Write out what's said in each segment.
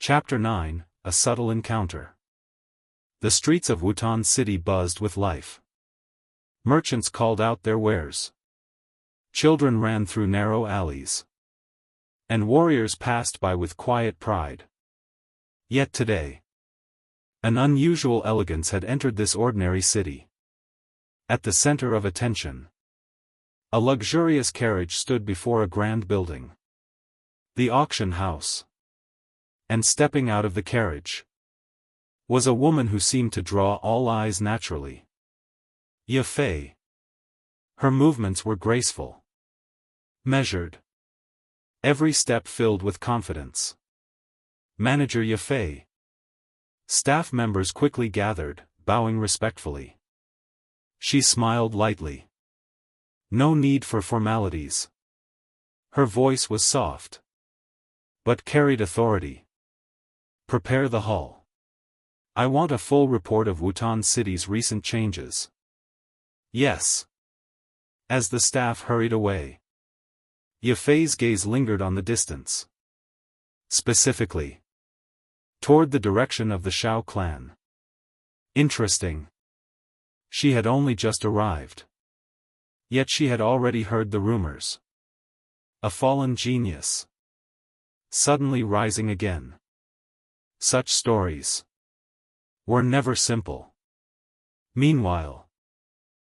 Chapter 9, A Subtle Encounter. The streets of Wutan City buzzed with life. Merchants called out their wares. Children ran through narrow alleys. And warriors passed by with quiet pride. Yet today, an unusual elegance had entered this ordinary city. At the center of attention, a luxurious carriage stood before a grand building. The auction house. And stepping out of the carriage was a woman who seemed to draw all eyes naturally. Ye Fei. Her movements were graceful, measured, every step filled with confidence. Manager Ye Fei. Staff members quickly gathered, bowing respectfully. She smiled lightly. No need for formalities. Her voice was soft, but carried authority. Prepare the hall. I want a full report of Wutan City's recent changes. Yes. As the staff hurried away, Ye Fei's gaze lingered on the distance. Specifically, toward the direction of the Xiao Clan. Interesting. She had only just arrived. Yet she had already heard the rumors. A fallen genius. Suddenly rising again. Such stories were never simple. Meanwhile,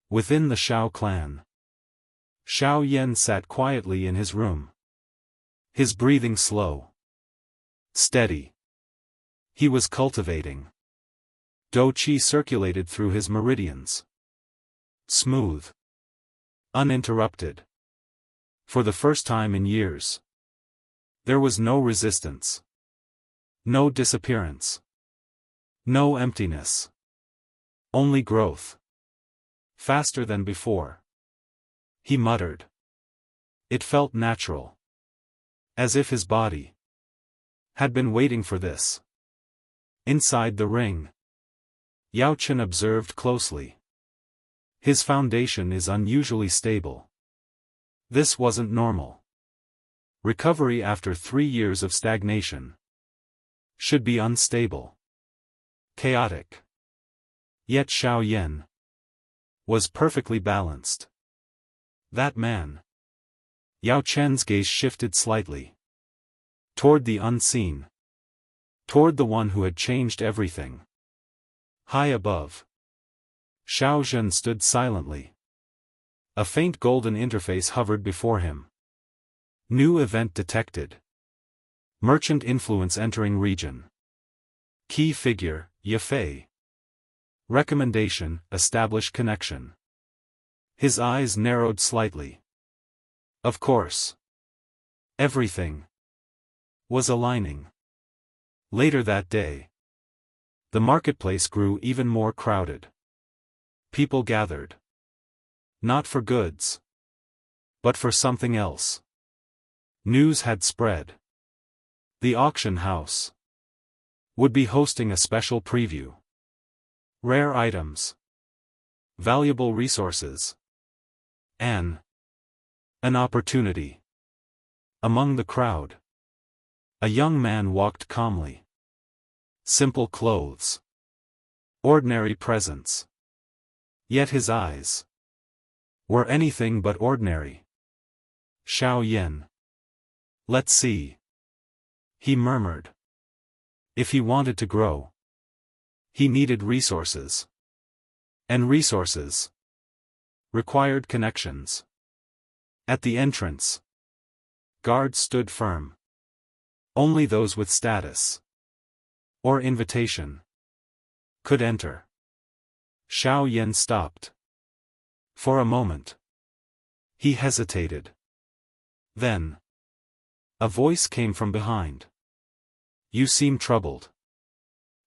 within the Xiao Clan, Xiao Yan sat quietly in his room. His breathing slow, steady. He was cultivating. Qi circulated through his meridians. Smooth. Uninterrupted. For the first time in years, there was no resistance. No disappearance. No emptiness. Only growth. Faster than before. He muttered. It felt natural. As if his body had been waiting for this. Inside the ring, Yao Chen observed closely. His foundation is unusually stable. This wasn't normal. Recovery after 3 years of stagnation should be unstable. Chaotic. Yet Xiao Yan was perfectly balanced. That man. Yao Chen's gaze shifted slightly. Toward the unseen. Toward the one who had changed everything. High above, Xiao Zhen stood silently. A faint golden interface hovered before him. New event detected. Merchant influence entering region. Key figure, Ye Fei. Recommendation, establish connection. His eyes narrowed slightly. Of course. Everything was aligning. Later that day, the marketplace grew even more crowded. People gathered. Not for goods, but for something else. News had spread. The auction house would be hosting a special preview. Rare items. Valuable resources. An opportunity. Among the crowd, a young man walked calmly. Simple clothes. Ordinary presence. Yet his eyes were anything but ordinary. Xiao Yan. Let's see. He murmured. If he wanted to grow, he needed resources. And resources required connections. At the entrance, guards stood firm. Only those with status or invitation could enter. Xiao Yan stopped. For a moment, he hesitated. Then, a voice came from behind. You seem troubled.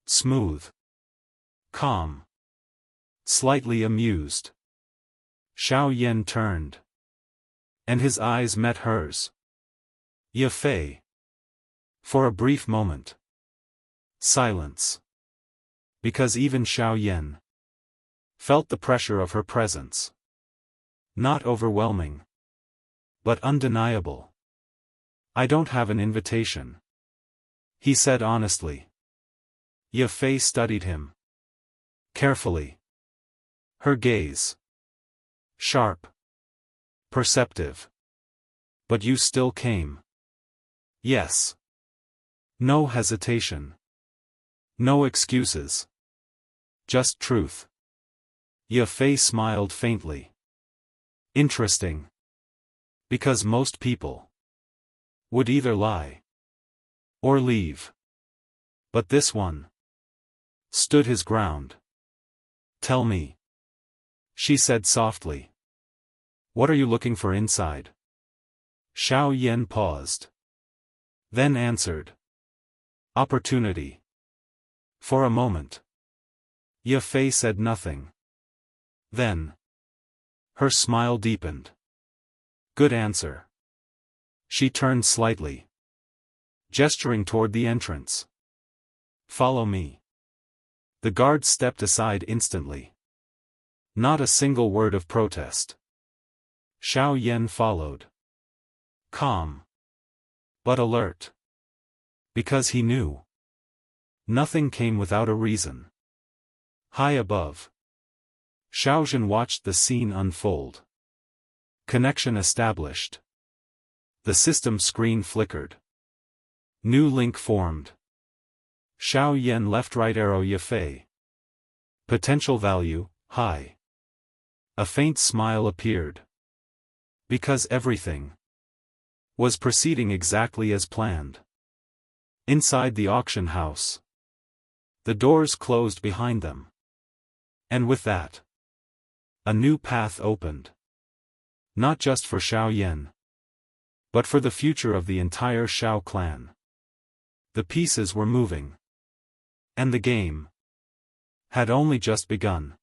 Smooth. Calm. Slightly amused. Xiao Yan turned. And his eyes met hers. Ye Fei. For a brief moment. Silence. Because even Xiao Yan felt the pressure of her presence. Not overwhelming, but undeniable. I don't have an invitation. he said honestly. Ye Fei studied him carefully. Her gaze sharp, perceptive. But you still came. Yes. No hesitation. No excuses. Just truth. Ye Fei smiled faintly. Interesting. Because most people would either lie or leave. But this one stood his ground. Tell me, she said softly. What are you looking for inside? Xiao Yan paused. Then answered. Opportunity. For a moment. Ye Fei said nothing. Then her smile deepened. Good answer. She turned slightly, gesturing toward the entrance. Follow me. The guard stepped aside instantly. Not a single word of protest. Xiao Yan followed. Calm. But alert. Because he knew. Nothing came without a reason. High above, Xiaozhen watched the scene unfold. Connection established. The system screen flickered. New link formed. Xiao Yan left right arrow Ye Fei. Potential value, high. A faint smile appeared. Because everything was proceeding exactly as planned. Inside the auction house, the doors closed behind them. And with that, a new path opened. Not just for Xiao Yan, but for the future of the entire Xiao clan. The pieces were moving. And the game had only just begun.